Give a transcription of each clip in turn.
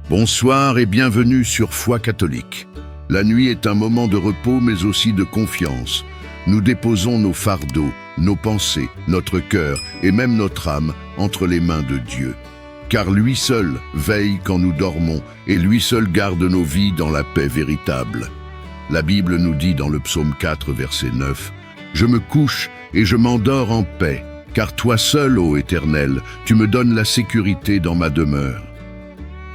Bonsoir et bienvenue sur Foi catholique. La nuit est un moment de repos mais aussi de confiance. Nous déposons nos fardeaux, nos pensées, notre cœur et même notre âme entre les mains de Dieu. Car lui seul veille quand nous dormons et lui seul garde nos vies dans la paix véritable. La Bible nous dit dans le psaume 4, verset 9, « Je me couche et je m'endors en paix, car toi seul, ô Éternel, tu me donnes la sécurité dans ma demeure. »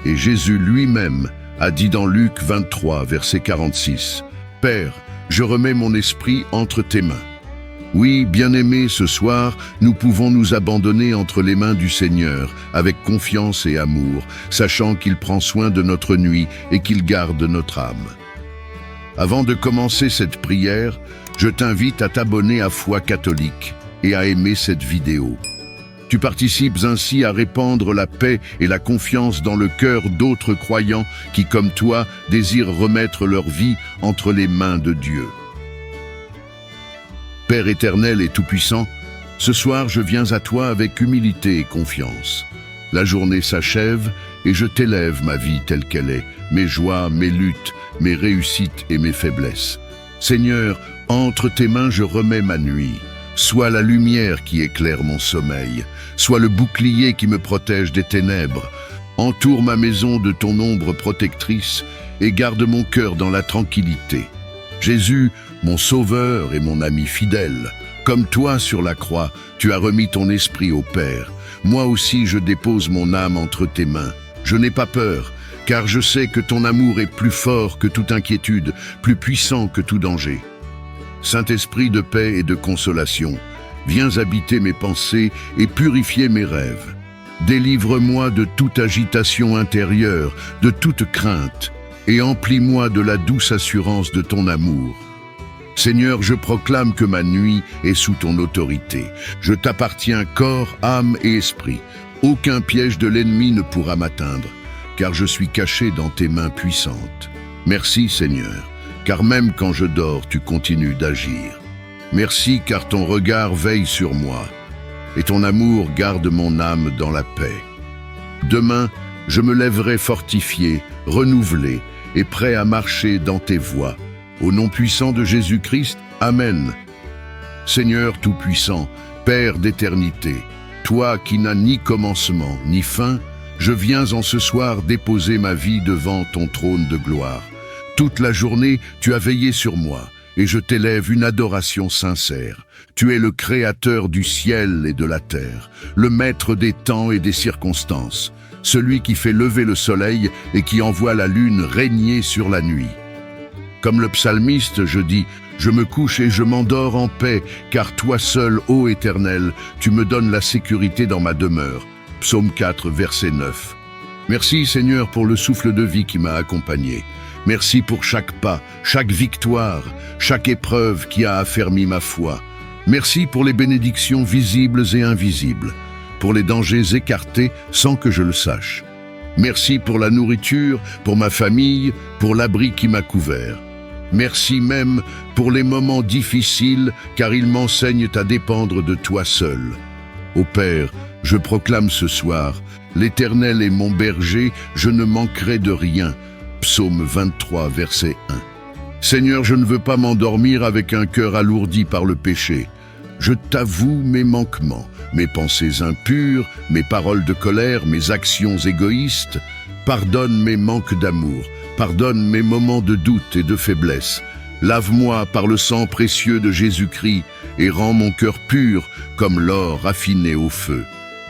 Et Jésus lui-même a dit dans Luc 23, verset 46, « Père, je remets mon esprit entre tes mains. » Oui, bien-aimés, ce soir, nous pouvons nous abandonner entre les mains du Seigneur avec confiance et amour, sachant qu'il prend soin de notre nuit et qu'il garde notre âme. Avant de commencer cette prière, je t'invite à t'abonner à Foi catholique et à aimer cette vidéo. Tu participes ainsi à répandre la paix et la confiance dans le cœur d'autres croyants qui, comme toi, désirent remettre leur vie entre les mains de Dieu. Père éternel et tout-puissant, ce soir je viens à toi avec humilité et confiance. La journée s'achève et je t'élève ma vie telle qu'elle est, mes joies, mes luttes, mes réussites et mes faiblesses. Seigneur, entre tes mains je remets ma nuit. Sois la lumière qui éclaire mon sommeil, sois le bouclier qui me protège des ténèbres. Entoure ma maison de ton ombre protectrice et garde mon cœur dans la tranquillité. Jésus, mon sauveur et mon ami fidèle, comme toi sur la croix, tu as remis ton esprit au Père. Moi aussi je dépose mon âme entre tes mains. Je n'ai pas peur, car je sais que ton amour est plus fort que toute inquiétude, plus puissant que tout danger. Saint-Esprit de paix et de consolation, viens habiter mes pensées et purifier mes rêves. Délivre-moi de toute agitation intérieure, de toute crainte, et emplis-moi de la douce assurance de ton amour. Seigneur, je proclame que ma nuit est sous ton autorité. Je t'appartiens corps, âme et esprit. Aucun piège de l'ennemi ne pourra m'atteindre, car je suis caché dans tes mains puissantes. Merci, Seigneur, car même quand je dors, tu continues d'agir. Merci, car ton regard veille sur moi, et ton amour garde mon âme dans la paix. Demain, je me lèverai fortifié, renouvelé, et prêt à marcher dans tes voies. Au nom puissant de Jésus-Christ, Amen. Seigneur Tout-Puissant, Père d'éternité, toi qui n'as ni commencement ni fin, je viens en ce soir déposer ma vie devant ton trône de gloire. Toute la journée, tu as veillé sur moi, et je t'élève une adoration sincère. Tu es le Créateur du ciel et de la terre, le Maître des temps et des circonstances, celui qui fait lever le soleil et qui envoie la lune régner sur la nuit. Comme le psalmiste, je dis, je me couche et je m'endors en paix, car toi seul, ô Éternel, tu me donnes la sécurité dans ma demeure. Psaume 4, verset 9. Merci Seigneur pour le souffle de vie qui m'a accompagné. Merci pour chaque pas, chaque victoire, chaque épreuve qui a affermi ma foi. Merci pour les bénédictions visibles et invisibles, pour les dangers écartés sans que je le sache. Merci pour la nourriture, pour ma famille, pour l'abri qui m'a couvert. Merci même pour les moments difficiles, car ils m'enseignent à dépendre de toi seul. Ô Père, je proclame ce soir, l'Éternel est mon berger, je ne manquerai de rien. Psaume 23, verset 1. Seigneur, je ne veux pas m'endormir avec un cœur alourdi par le péché. Je t'avoue mes manquements, mes pensées impures, mes paroles de colère, mes actions égoïstes. Pardonne mes manques d'amour, pardonne mes moments de doute et de faiblesse. Lave-moi par le sang précieux de Jésus-Christ et rends mon cœur pur comme l'or raffiné au feu.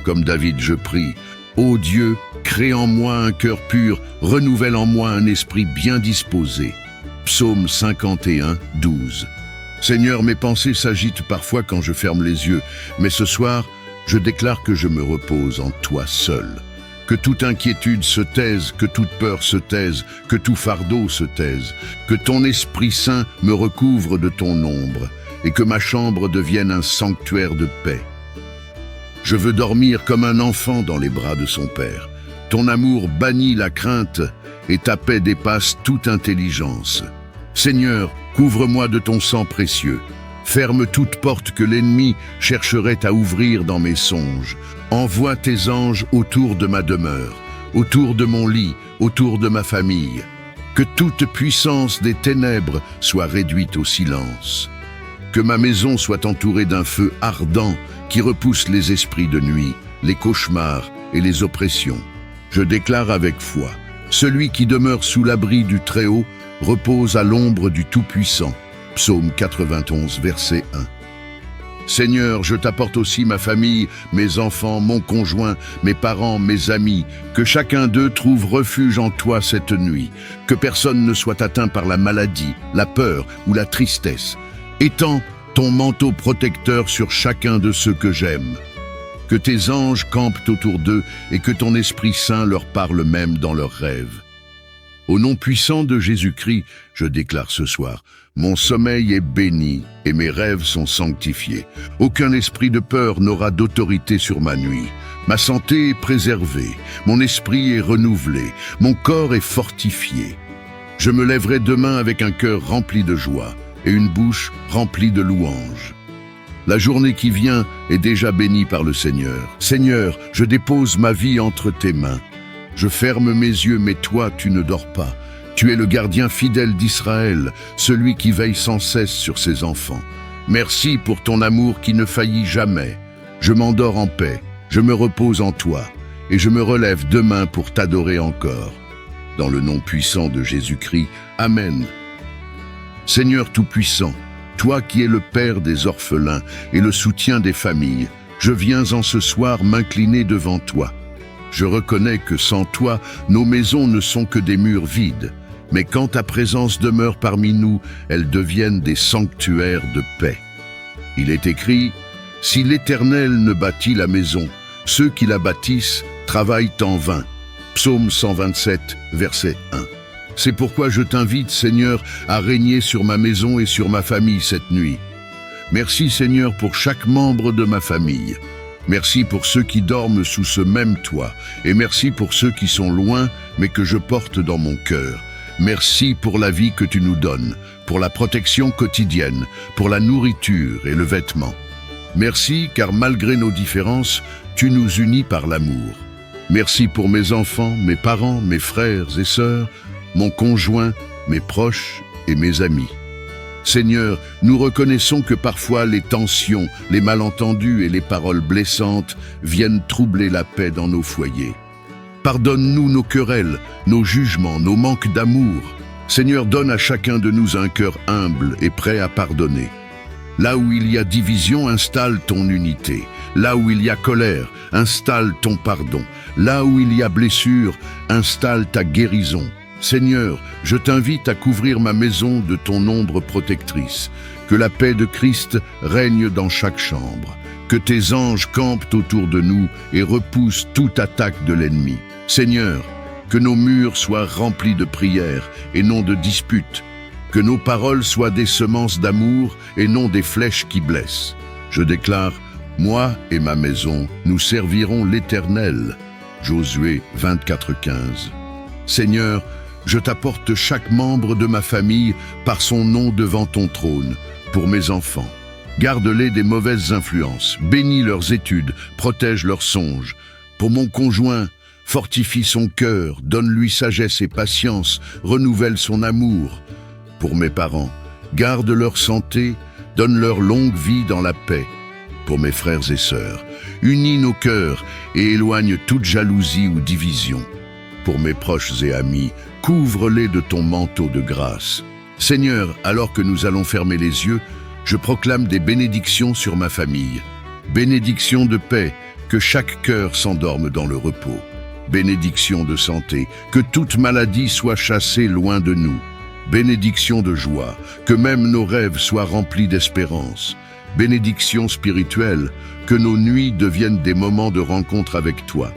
Comme David, je prie, ô Dieu, crée en moi un cœur pur, renouvelle en moi un esprit bien disposé. Psaume 51, 12. Seigneur, mes pensées s'agitent parfois quand je ferme les yeux, mais ce soir, je déclare que je me repose en toi seul. Que toute inquiétude se taise, que toute peur se taise, que tout fardeau se taise, que ton Esprit Saint me recouvre de ton ombre, et que ma chambre devienne un sanctuaire de paix. Je veux dormir comme un enfant dans les bras de son Père. Ton amour bannit la crainte, et ta paix dépasse toute intelligence. Seigneur, couvre-moi de ton sang précieux. Ferme toute porte que l'ennemi chercherait à ouvrir dans mes songes. Envoie tes anges autour de ma demeure. autour de mon lit, autour de ma famille. Que toute puissance des ténèbres soit réduite au silence. Que ma maison soit entourée d'un feu ardent qui repousse les esprits de nuit, les cauchemars et les oppressions. Je déclare avec foi, celui qui demeure sous l'abri du Très-Haut repose à l'ombre du Tout-Puissant. Psaume 91, verset 1. Seigneur, je t'apporte aussi ma famille, mes enfants, mon conjoint, mes parents, mes amis, que chacun d'eux trouve refuge en toi cette nuit, que personne ne soit atteint par la maladie, la peur ou la tristesse. Étends ton manteau protecteur sur chacun de ceux que j'aime. Que tes anges campent autour d'eux et que ton Esprit Saint leur parle même dans leurs rêves. Au nom puissant de Jésus-Christ, je déclare ce soir, mon sommeil est béni et mes rêves sont sanctifiés. Aucun esprit de peur n'aura d'autorité sur ma nuit. Ma santé est préservée, mon esprit est renouvelé, mon corps est fortifié. Je me lèverai demain avec un cœur rempli de joie et une bouche remplie de louanges. La journée qui vient est déjà bénie par le Seigneur. Seigneur, je dépose ma vie entre tes mains. Je ferme mes yeux, mais toi, tu ne dors pas. Tu es le gardien fidèle d'Israël, celui qui veille sans cesse sur ses enfants. Merci pour ton amour qui ne faillit jamais. Je m'endors en paix, je me repose en toi, et je me relève demain pour t'adorer encore. Dans le nom puissant de Jésus-Christ, Amen. Seigneur Tout-Puissant, toi qui es le Père des orphelins et le soutien des familles, je viens en ce soir m'incliner devant toi. Je reconnais que sans toi, nos maisons ne sont que des murs vides, mais quand ta présence demeure parmi nous, elles deviennent des sanctuaires de paix. Il est écrit, « Si l'Éternel ne bâtit la maison, ceux qui la bâtissent travaillent en vain. » Psaume 127, verset 1. C'est pourquoi je t'invite, Seigneur, à régner sur ma maison et sur ma famille cette nuit. Merci, Seigneur, pour chaque membre de ma famille. Merci pour ceux qui dorment sous ce même toit, et merci pour ceux qui sont loin, mais que je porte dans mon cœur. Merci pour la vie que tu nous donnes, pour la protection quotidienne, pour la nourriture et le vêtement. Merci, car malgré nos différences, tu nous unis par l'amour. Merci pour mes enfants, mes parents, mes frères et sœurs, mon conjoint, mes proches et mes amis. Seigneur, nous reconnaissons que parfois les tensions, les malentendus et les paroles blessantes viennent troubler la paix dans nos foyers. Pardonne-nous nos querelles, nos jugements, nos manques d'amour. Seigneur, donne à chacun de nous un cœur humble et prêt à pardonner. Là où il y a division, installe ton unité. Là où il y a colère, installe ton pardon. Là où il y a blessure, installe ta guérison. Seigneur, je t'invite à couvrir ma maison de ton ombre protectrice. Que la paix de Christ règne dans chaque chambre. Que tes anges campent autour de nous et repoussent toute attaque de l'ennemi. Seigneur, que nos murs soient remplis de prières et non de disputes. Que nos paroles soient des semences d'amour et non des flèches qui blessent. Je déclare, moi et ma maison, nous servirons l'Éternel. Josué 24:15. Seigneur, je t'apporte chaque membre de ma famille par son nom devant ton trône, pour mes enfants. Garde-les des mauvaises influences, bénis leurs études, protège leurs songes. Pour mon conjoint, fortifie son cœur, donne-lui sagesse et patience, renouvelle son amour. Pour mes parents, garde leur santé, donne leur longue vie dans la paix. Pour mes frères et sœurs, unis nos cœurs et éloigne toute jalousie ou division. Pour mes proches et amis, couvre-les de ton manteau de grâce. Seigneur, alors que nous allons fermer les yeux, je proclame des bénédictions sur ma famille. Bénédiction de paix, que chaque cœur s'endorme dans le repos. Bénédiction de santé, que toute maladie soit chassée loin de nous. Bénédiction de joie, que même nos rêves soient remplis d'espérance. Bénédiction spirituelle, que nos nuits deviennent des moments de rencontre avec toi.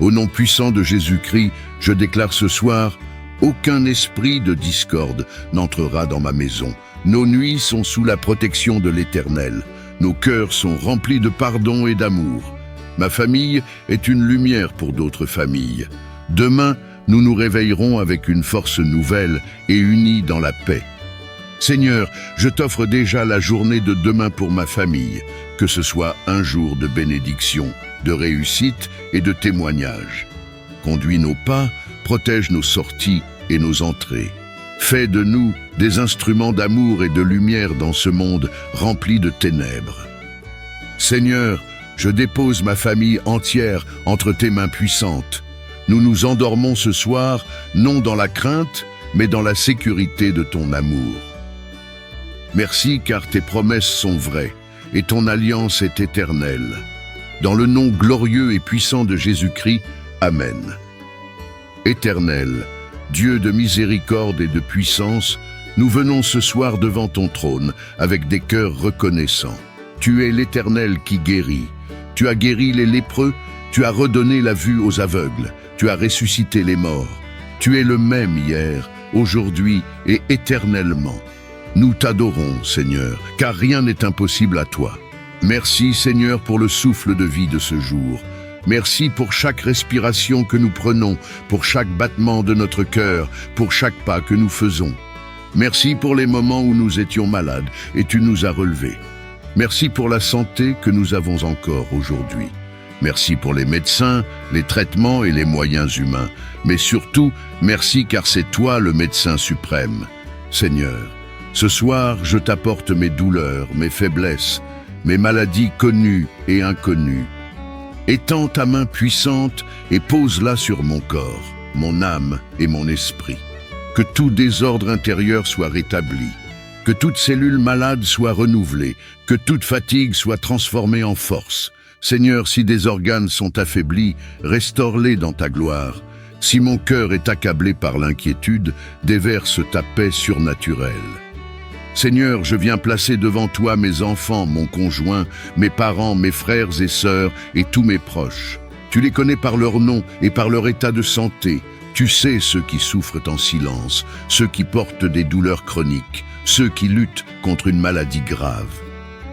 Au nom puissant de Jésus-Christ, je déclare ce soir, aucun esprit de discorde n'entrera dans ma maison. Nos nuits sont sous la protection de l'Éternel. Nos cœurs sont remplis de pardon et d'amour. Ma famille est une lumière pour d'autres familles. Demain, nous nous réveillerons avec une force nouvelle et unis dans la paix. Seigneur, je t'offre déjà la journée de demain pour ma famille, que ce soit un jour de bénédiction, de réussite et de témoignage. conduis nos pas, protège nos sorties et nos entrées. Fais de nous des instruments d'amour et de lumière dans ce monde rempli de ténèbres. Seigneur, je dépose ma famille entière entre tes mains puissantes. Nous nous endormons ce soir, non dans la crainte, mais dans la sécurité de ton amour. Merci car tes promesses sont vraies et ton alliance est éternelle. Dans le nom glorieux et puissant de Jésus-Christ, Amen. Éternel, Dieu de miséricorde et de puissance, nous venons ce soir devant ton trône avec des cœurs reconnaissants. Tu es l'Éternel qui guérit. Tu as guéri les lépreux, tu as redonné la vue aux aveugles, tu as ressuscité les morts. Tu es le même hier, aujourd'hui et éternellement. Nous t'adorons, Seigneur, car rien n'est impossible à toi. Merci, Seigneur, pour le souffle de vie de ce jour. Merci pour chaque respiration que nous prenons, pour chaque battement de notre cœur, pour chaque pas que nous faisons. Merci pour les moments où nous étions malades et tu nous as relevés. Merci pour la santé que nous avons encore aujourd'hui. Merci pour les médecins, les traitements et les moyens humains. Mais surtout, merci car c'est toi le médecin suprême. Seigneur, ce soir, je t'apporte mes douleurs, mes faiblesses, mes maladies connues et inconnues. Étends ta main puissante et pose-la sur mon corps, mon âme et mon esprit. Que tout désordre intérieur soit rétabli, que toute cellule malade soit renouvelée, que toute fatigue soit transformée en force. Seigneur, si des organes sont affaiblis, restaure-les dans ta gloire. Si mon cœur est accablé par l'inquiétude, déverse ta paix surnaturelle. Seigneur, je viens placer devant toi mes enfants, mon conjoint, mes parents, mes frères et sœurs et tous mes proches. Tu les connais par leur nom et par leur état de santé. Tu sais ceux qui souffrent en silence, ceux qui portent des douleurs chroniques, ceux qui luttent contre une maladie grave.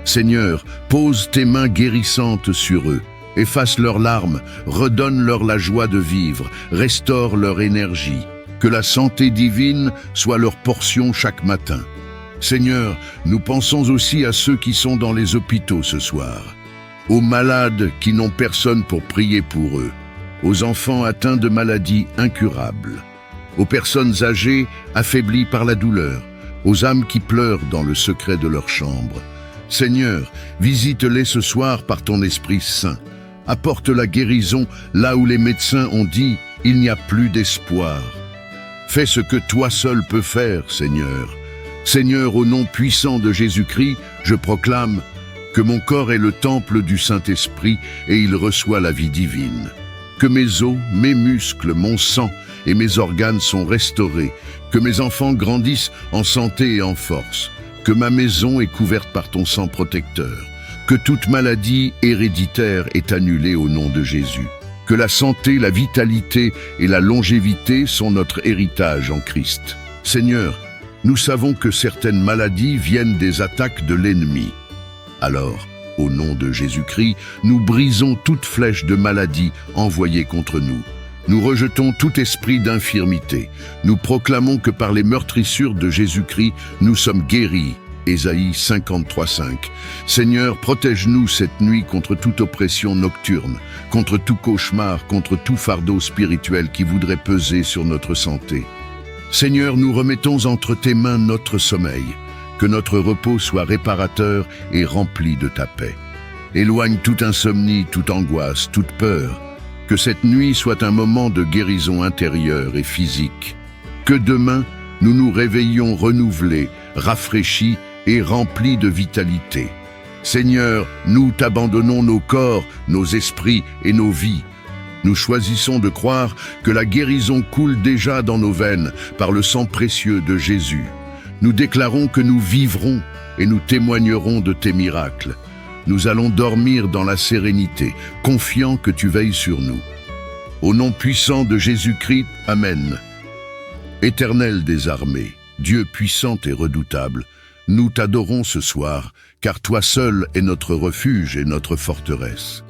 Seigneur, pose tes mains guérissantes sur eux, efface leurs larmes, redonne-leur la joie de vivre, restaure leur énergie. Que la santé divine soit leur portion chaque matin. Seigneur, nous pensons aussi à ceux qui sont dans les hôpitaux ce soir, aux malades qui n'ont personne pour prier pour eux, aux enfants atteints de maladies incurables, aux personnes âgées affaiblies par la douleur, aux âmes qui pleurent dans le secret de leur chambre. Seigneur, visite-les ce soir par ton Esprit Saint. Apporte la guérison là où les médecins ont dit « il n'y a plus d'espoir ». Fais ce que toi seul peux faire, Seigneur. Seigneur, au nom puissant de Jésus-Christ, je proclame que mon corps est le temple du Saint-Esprit et il reçoit la vie divine. Que mes os, mes muscles, mon sang et mes organes sont restaurés, que mes enfants grandissent en santé et en force, que ma maison est couverte par ton sang protecteur, que toute maladie héréditaire est annulée au nom de Jésus, que la santé, la vitalité et la longévité sont notre héritage en Christ. Seigneur, nous savons que certaines maladies viennent des attaques de l'ennemi. Alors, au nom de Jésus-Christ, nous brisons toute flèche de maladie envoyée contre nous. Nous rejetons tout esprit d'infirmité. Nous proclamons que par les meurtrissures de Jésus-Christ, nous sommes guéris. Ésaïe 53:5. Seigneur, protège-nous cette nuit contre toute oppression nocturne, contre tout cauchemar, contre tout fardeau spirituel qui voudrait peser sur notre santé. Seigneur, nous remettons entre tes mains notre sommeil, que notre repos soit réparateur et rempli de ta paix. Éloigne toute insomnie, toute angoisse, toute peur, que cette nuit soit un moment de guérison intérieure et physique. Que demain, nous nous réveillions renouvelés, rafraîchis et remplis de vitalité. Seigneur, nous t'abandonnons nos corps, nos esprits et nos vies. Nous choisissons de croire que la guérison coule déjà dans nos veines par le sang précieux de Jésus. Nous déclarons que nous vivrons et nous témoignerons de tes miracles. Nous allons dormir dans la sérénité, confiants que tu veilles sur nous. Au nom puissant de Jésus-Christ, Amen. Éternel des armées, Dieu puissant et redoutable, nous t'adorons ce soir, car toi seul es notre refuge et notre forteresse.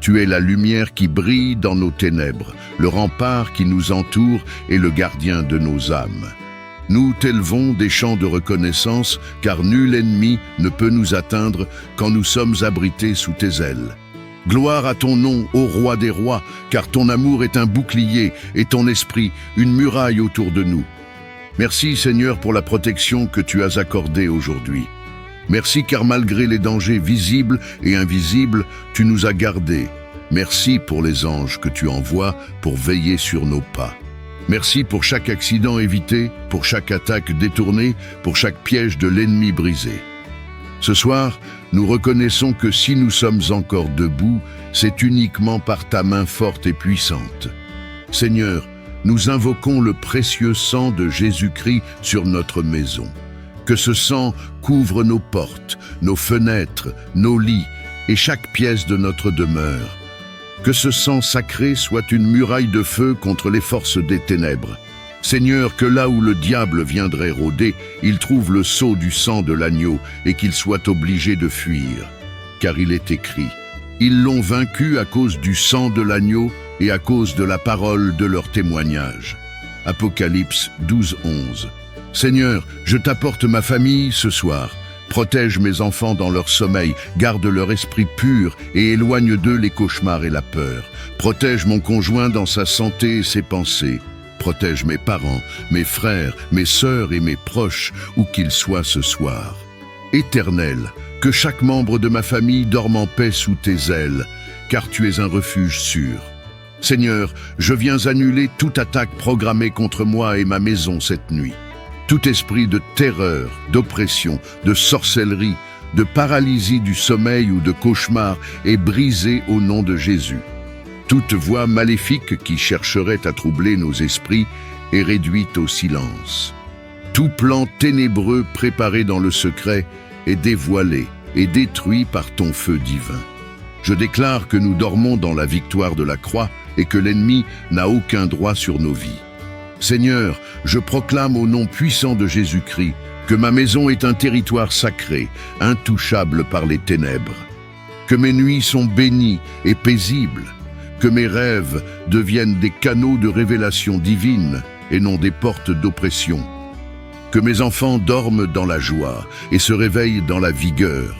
Tu es la lumière qui brille dans nos ténèbres, le rempart qui nous entoure et le gardien de nos âmes. Nous t'élevons des chants de reconnaissance, car nul ennemi ne peut nous atteindre quand nous sommes abrités sous tes ailes. Gloire à ton nom, ô roi des rois, car ton amour est un bouclier et ton esprit une muraille autour de nous. Merci Seigneur pour la protection que tu as accordée aujourd'hui. Merci car malgré les dangers visibles et invisibles, tu nous as gardés. Merci pour les anges que tu envoies pour veiller sur nos pas. Merci pour chaque accident évité, pour chaque attaque détournée, pour chaque piège de l'ennemi brisé. Ce soir, nous reconnaissons que si nous sommes encore debout, c'est uniquement par ta main forte et puissante. Seigneur, nous invoquons le précieux sang de Jésus-Christ sur notre maison. Que ce sang couvre nos portes, nos fenêtres, nos lits et chaque pièce de notre demeure. Que ce sang sacré soit une muraille de feu contre les forces des ténèbres. Seigneur, que là où le diable viendrait rôder, il trouve le sceau du sang de l'agneau et qu'il soit obligé de fuir. Car il est écrit, ils l'ont vaincu à cause du sang de l'agneau et à cause de la parole de leur témoignage. Apocalypse 12:11. Seigneur, je t'apporte ma famille ce soir. Protège mes enfants dans leur sommeil, garde leur esprit pur et éloigne d'eux les cauchemars et la peur. Protège mon conjoint dans sa santé et ses pensées. Protège mes parents, mes frères, mes sœurs et mes proches, où qu'ils soient ce soir. Éternel, que chaque membre de ma famille dorme en paix sous tes ailes, car tu es un refuge sûr. Seigneur, je viens annuler toute attaque programmée contre moi et ma maison cette nuit. Tout esprit de terreur, d'oppression, de sorcellerie, de paralysie du sommeil ou de cauchemar est brisé au nom de Jésus. Toute voix maléfique qui chercherait à troubler nos esprits est réduite au silence. Tout plan ténébreux préparé dans le secret est dévoilé et détruit par ton feu divin. Je déclare que nous dormons dans la victoire de la croix et que l'ennemi n'a aucun droit sur nos vies. Seigneur, je proclame au nom puissant de Jésus-Christ que ma maison est un territoire sacré, intouchable par les ténèbres. Que mes nuits sont bénies et paisibles, que mes rêves deviennent des canaux de révélation divine et non des portes d'oppression. Que mes enfants dorment dans la joie et se réveillent dans la vigueur.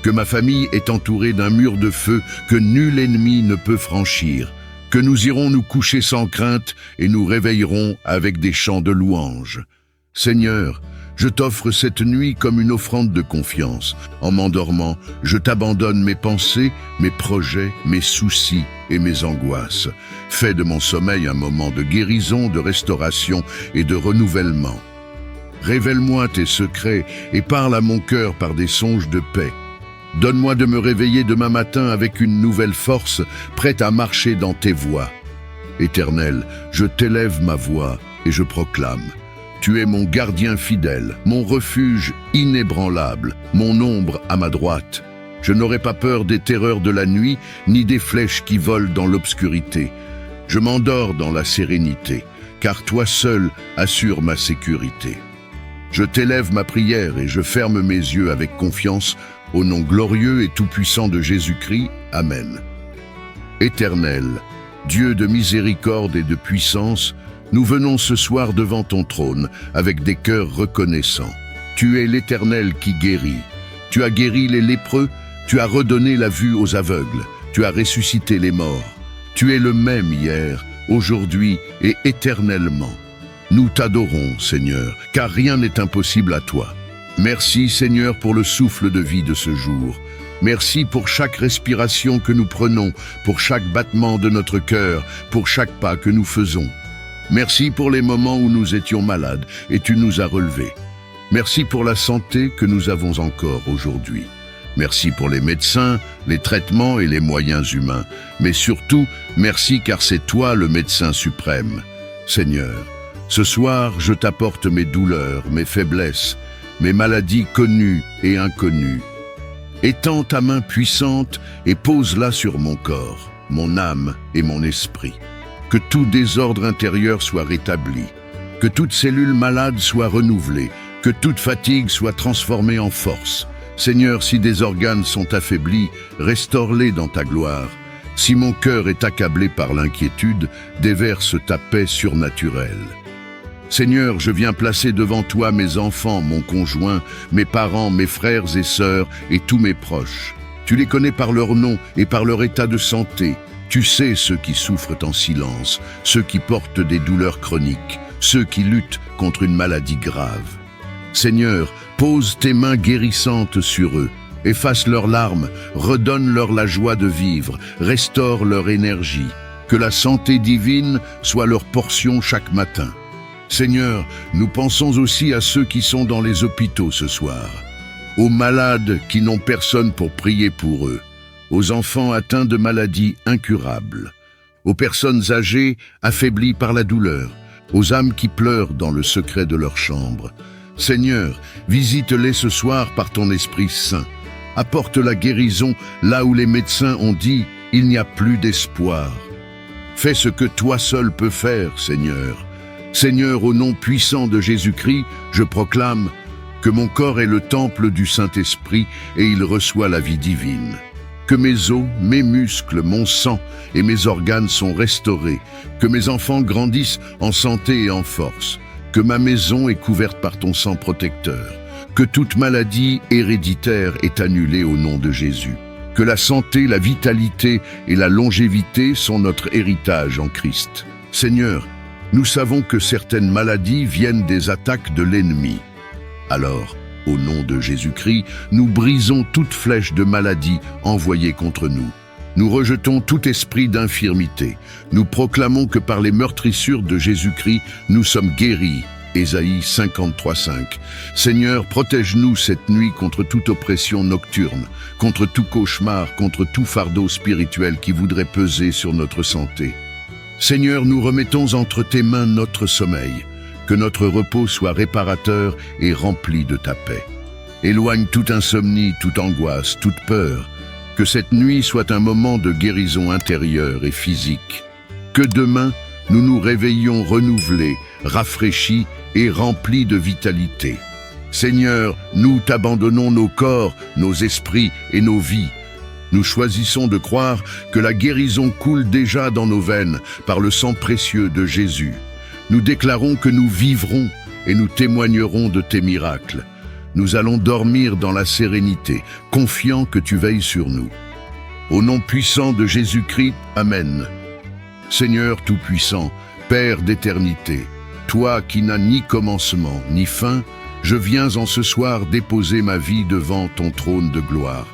Que ma famille est entourée d'un mur de feu que nul ennemi ne peut franchir. Que nous irons nous coucher sans crainte et nous réveillerons avec des chants de louange. Seigneur, je t'offre cette nuit comme une offrande de confiance. En m'endormant, je t'abandonne mes pensées, mes projets, mes soucis et mes angoisses. Fais de mon sommeil un moment de guérison, de restauration et de renouvellement. Révèle-moi tes secrets et parle à mon cœur par des songes de paix. Donne-moi de me réveiller demain matin avec une nouvelle force, prête à marcher dans tes voies. Éternel, je t'élève ma voix et je proclame. Tu es mon gardien fidèle, mon refuge inébranlable, mon ombre à ma droite. Je n'aurai pas peur des terreurs de la nuit, ni des flèches qui volent dans l'obscurité. Je m'endors dans la sérénité, car toi seul assures ma sécurité. Je t'élève ma prière et je ferme mes yeux avec confiance au nom glorieux et tout-puissant de Jésus-Christ. Amen. Éternel, Dieu de miséricorde et de puissance, nous venons ce soir devant ton trône avec des cœurs reconnaissants. Tu es l'Éternel qui guérit. Tu as guéri les lépreux, tu as redonné la vue aux aveugles, tu as ressuscité les morts. Tu es le même hier, aujourd'hui et éternellement. Nous t'adorons, Seigneur, car rien n'est impossible à toi. Merci, Seigneur, pour le souffle de vie de ce jour. Merci pour chaque respiration que nous prenons, pour chaque battement de notre cœur, pour chaque pas que nous faisons. Merci pour les moments où nous étions malades et tu nous as relevés. Merci pour la santé que nous avons encore aujourd'hui. Merci pour les médecins, les traitements et les moyens humains. Mais surtout, merci car c'est toi le médecin suprême. Seigneur, ce soir, je t'apporte mes douleurs, mes faiblesses, mes maladies connues et inconnues. Étends ta main puissante et pose-la sur mon corps, mon âme et mon esprit. Que tout désordre intérieur soit rétabli, que toute cellule malade soit renouvelée, que toute fatigue soit transformée en force. Seigneur, si des organes sont affaiblis, restaure-les dans ta gloire. Si mon cœur est accablé par l'inquiétude, déverse ta paix surnaturelle. Seigneur, je viens placer devant toi mes enfants, mon conjoint, mes parents, mes frères et sœurs et tous mes proches. Tu les connais par leur nom et par leur état de santé. Tu sais ceux qui souffrent en silence, ceux qui portent des douleurs chroniques, ceux qui luttent contre une maladie grave. Seigneur, pose tes mains guérissantes sur eux, efface leurs larmes, redonne-leur la joie de vivre, restaure leur énergie. Que la santé divine soit leur portion chaque matin. Seigneur, nous pensons aussi à ceux qui sont dans les hôpitaux ce soir, aux malades qui n'ont personne pour prier pour eux, aux enfants atteints de maladies incurables, aux personnes âgées affaiblies par la douleur, aux âmes qui pleurent dans le secret de leur chambre. Seigneur, visite-les ce soir par ton Esprit Saint. Apporte la guérison là où les médecins ont dit « il n'y a plus d'espoir ». Fais ce que toi seul peux faire, Seigneur. Seigneur, au nom puissant de Jésus-Christ, je proclame que mon corps est le temple du Saint-Esprit et il reçoit la vie divine. Que mes os, mes muscles, mon sang et mes organes sont restaurés, que mes enfants grandissent en santé et en force, que ma maison est couverte par ton sang protecteur, que toute maladie héréditaire est annulée au nom de Jésus, que la santé, la vitalité et la longévité sont notre héritage en Christ. Seigneur, nous savons que certaines maladies viennent des attaques de l'ennemi. Alors, au nom de Jésus-Christ, nous brisons toute flèche de maladie envoyée contre nous. Nous rejetons tout esprit d'infirmité. Nous proclamons que par les meurtrissures de Jésus-Christ, nous sommes guéris. Ésaïe 53:5. Seigneur, protège-nous cette nuit contre toute oppression nocturne, contre tout cauchemar, contre tout fardeau spirituel qui voudrait peser sur notre santé. Seigneur, nous remettons entre tes mains notre sommeil. Que notre repos soit réparateur et rempli de ta paix. Éloigne toute insomnie, toute angoisse, toute peur. Que cette nuit soit un moment de guérison intérieure et physique. Que demain, nous nous réveillions renouvelés, rafraîchis et remplis de vitalité. Seigneur, nous t'abandonnons nos corps, nos esprits et nos vies. Nous choisissons de croire que la guérison coule déjà dans nos veines par le sang précieux de Jésus. Nous déclarons que nous vivrons et nous témoignerons de tes miracles. Nous allons dormir dans la sérénité, confiants que tu veilles sur nous. Au nom puissant de Jésus-Christ, Amen. Seigneur Tout-Puissant, Père d'éternité, toi qui n'as ni commencement ni fin, je viens en ce soir déposer ma vie devant ton trône de gloire.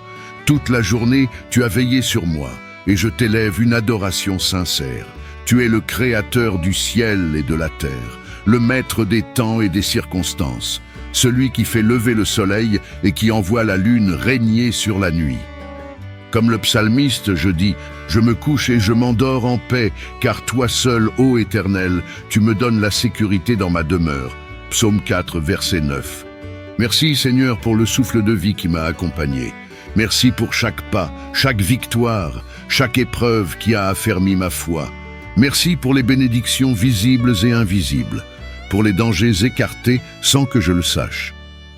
Toute la journée, tu as veillé sur moi, et je t'élève une adoration sincère. Tu es le Créateur du ciel et de la terre, le Maître des temps et des circonstances, celui qui fait lever le soleil et qui envoie la lune régner sur la nuit. Comme le psalmiste, je dis, je me couche et je m'endors en paix, car toi seul, ô Éternel, tu me donnes la sécurité dans ma demeure. Psaume 4, verset 9. Merci Seigneur pour le souffle de vie qui m'a accompagné. Merci pour chaque pas, chaque victoire, chaque épreuve qui a affermi ma foi. Merci pour les bénédictions visibles et invisibles, pour les dangers écartés sans que je le sache.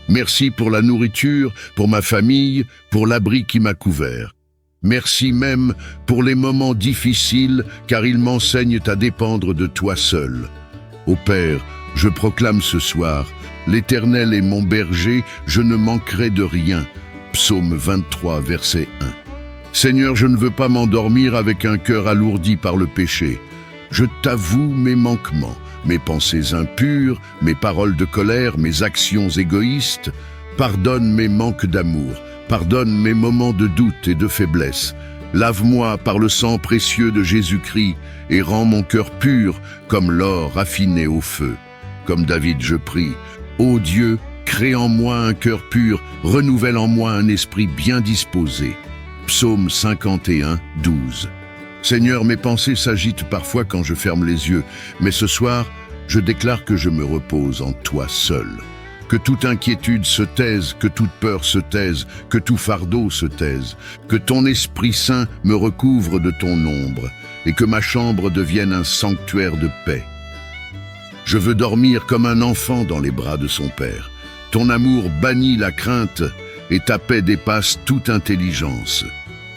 Merci pour la nourriture, pour ma famille, pour l'abri qui m'a couvert. Merci même pour les moments difficiles, car ils m'enseignent à dépendre de toi seul. Ô Père, je proclame ce soir, l'Éternel est mon berger, je ne manquerai de rien. Psaume 23, verset 1. Seigneur, je ne veux pas m'endormir avec un cœur alourdi par le péché. Je t'avoue mes manquements, mes pensées impures, mes paroles de colère, mes actions égoïstes. Pardonne mes manques d'amour, pardonne mes moments de doute et de faiblesse. Lave-moi par le sang précieux de Jésus-Christ et rends mon cœur pur comme l'or raffiné au feu. Comme David, je prie, ô Dieu, crée en moi un cœur pur, renouvelle en moi un esprit bien disposé. Psaume 51, 12. Seigneur, mes pensées s'agitent parfois quand je ferme les yeux, mais ce soir, je déclare que je me repose en toi seul. Que toute inquiétude se taise, que toute peur se taise, que tout fardeau se taise, que ton Esprit Saint me recouvre de ton ombre, et que ma chambre devienne un sanctuaire de paix. Je veux dormir comme un enfant dans les bras de son Père. Ton amour bannit la crainte et ta paix dépasse toute intelligence.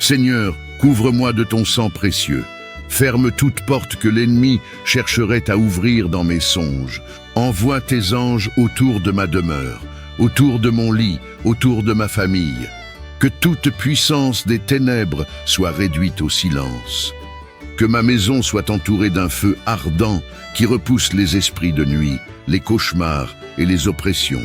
Seigneur, couvre-moi de ton sang précieux. Ferme toute porte que l'ennemi chercherait à ouvrir dans mes songes. Envoie tes anges autour de ma demeure, autour de mon lit, autour de ma famille. Que toute puissance des ténèbres soit réduite au silence. Que ma maison soit entourée d'un feu ardent qui repousse les esprits de nuit, les cauchemars et les oppressions.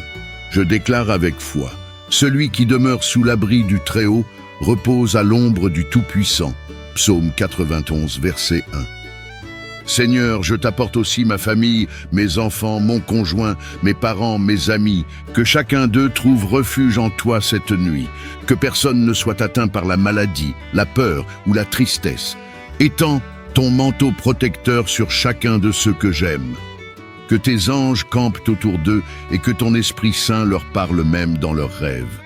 Je déclare avec foi, celui qui demeure sous l'abri du Très-Haut repose à l'ombre du Tout-Puissant. Psaume 91, verset 1. Seigneur, je t'apporte aussi ma famille, mes enfants, mon conjoint, mes parents, mes amis, que chacun d'eux trouve refuge en toi cette nuit, que personne ne soit atteint par la maladie, la peur ou la tristesse. Étends ton manteau protecteur sur chacun de ceux que j'aime. Que tes anges campent autour d'eux et que ton Esprit Saint leur parle même dans leurs rêves.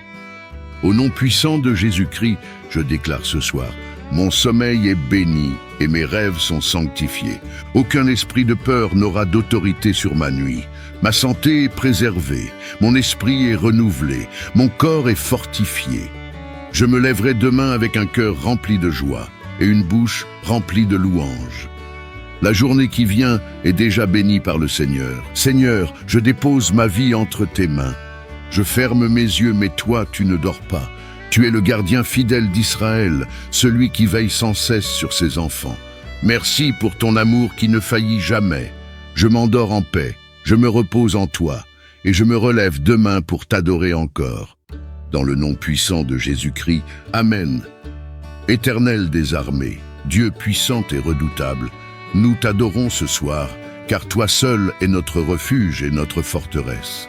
Au nom puissant de Jésus-Christ, je déclare ce soir, mon sommeil est béni et mes rêves sont sanctifiés. Aucun esprit de peur n'aura d'autorité sur ma nuit. Ma santé est préservée, mon esprit est renouvelé, mon corps est fortifié. Je me lèverai demain avec un cœur rempli de joie et une bouche remplie de louanges. La journée qui vient est déjà bénie par le Seigneur. Seigneur, je dépose ma vie entre tes mains. Je ferme mes yeux, mais toi, tu ne dors pas. Tu es le gardien fidèle d'Israël, celui qui veille sans cesse sur ses enfants. Merci pour ton amour qui ne faillit jamais. Je m'endors en paix, je me repose en toi, et je me relève demain pour t'adorer encore. Dans le nom puissant de Jésus-Christ, Amen. Éternel des armées, Dieu puissant et redoutable, nous t'adorons ce soir, car toi seul es notre refuge et notre forteresse.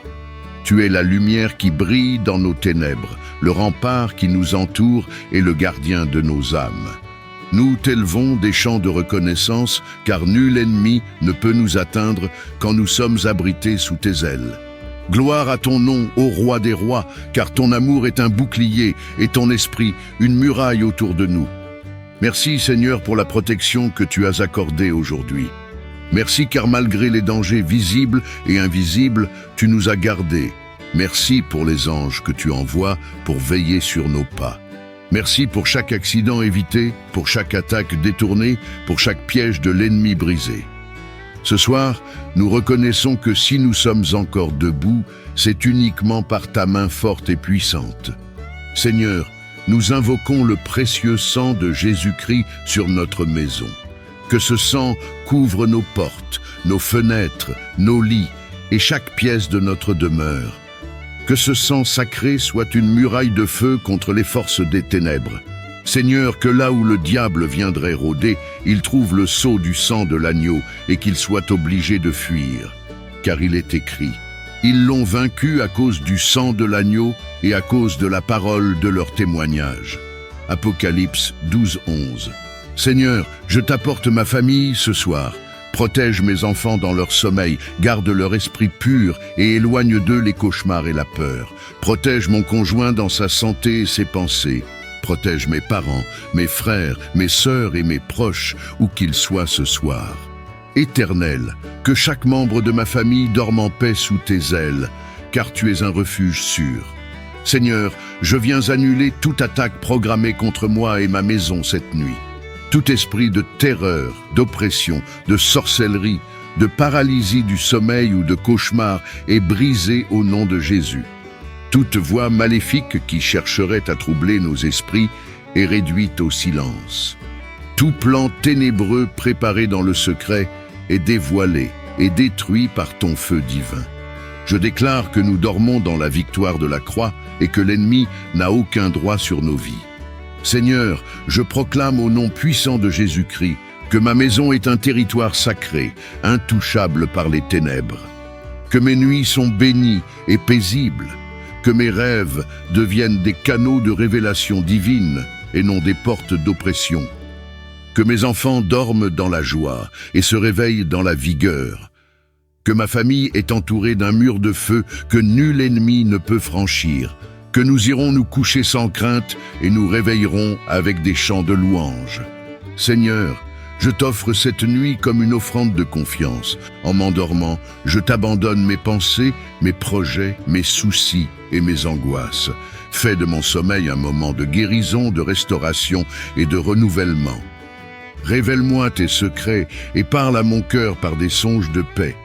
Tu es la lumière qui brille dans nos ténèbres, le rempart qui nous entoure et le gardien de nos âmes. Nous t'élevons des chants de reconnaissance, car nul ennemi ne peut nous atteindre quand nous sommes abrités sous tes ailes. Gloire à ton nom, ô roi des rois, car ton amour est un bouclier et ton esprit une muraille autour de nous. Merci Seigneur pour la protection que tu as accordée aujourd'hui. Merci car malgré les dangers visibles et invisibles, tu nous as gardés. Merci pour les anges que tu envoies pour veiller sur nos pas. Merci pour chaque accident évité, pour chaque attaque détournée, pour chaque piège de l'ennemi brisé. Ce soir, nous reconnaissons que si nous sommes encore debout, c'est uniquement par ta main forte et puissante. Seigneur, nous invoquons le précieux sang de Jésus-Christ sur notre maison. Que ce sang couvre nos portes, nos fenêtres, nos lits et chaque pièce de notre demeure. Que ce sang sacré soit une muraille de feu contre les forces des ténèbres. Seigneur, que là où le diable viendrait rôder, il trouve le sceau du sang de l'agneau et qu'il soit obligé de fuir. Car il est écrit, ils l'ont vaincu à cause du sang de l'agneau et à cause de la parole de leur témoignage. Apocalypse 12, 11. Seigneur, je t'apporte ma famille ce soir. Protège mes enfants dans leur sommeil, garde leur esprit pur et éloigne d'eux les cauchemars et la peur. Protège mon conjoint dans sa santé et ses pensées. Protège mes parents, mes frères, mes sœurs et mes proches, où qu'ils soient ce soir. Éternel, que chaque membre de ma famille dorme en paix sous tes ailes, car tu es un refuge sûr. Seigneur, je viens annuler toute attaque programmée contre moi et ma maison cette nuit. Tout esprit de terreur, d'oppression, de sorcellerie, de paralysie du sommeil ou de cauchemar est brisé au nom de Jésus. Toute voix maléfique qui chercherait à troubler nos esprits est réduite au silence. Tout plan ténébreux préparé dans le secret est dévoilé et détruit par ton feu divin. Je déclare que nous dormons dans la victoire de la croix et que l'ennemi n'a aucun droit sur nos vies. Seigneur, je proclame au nom puissant de Jésus-Christ que ma maison est un territoire sacré, intouchable par les ténèbres. Que mes nuits sont bénies et paisibles, que mes rêves deviennent des canaux de révélation divine et non des portes d'oppression. Que mes enfants dorment dans la joie et se réveillent dans la vigueur. Que ma famille est entourée d'un mur de feu que nul ennemi ne peut franchir. Que nous irons nous coucher sans crainte et nous réveillerons avec des chants de louange. Seigneur, je t'offre cette nuit comme une offrande de confiance. En m'endormant, je t'abandonne mes pensées, mes projets, mes soucis et mes angoisses. Fais de mon sommeil un moment de guérison, de restauration et de renouvellement. Révèle-moi tes secrets et parle à mon cœur par des songes de paix.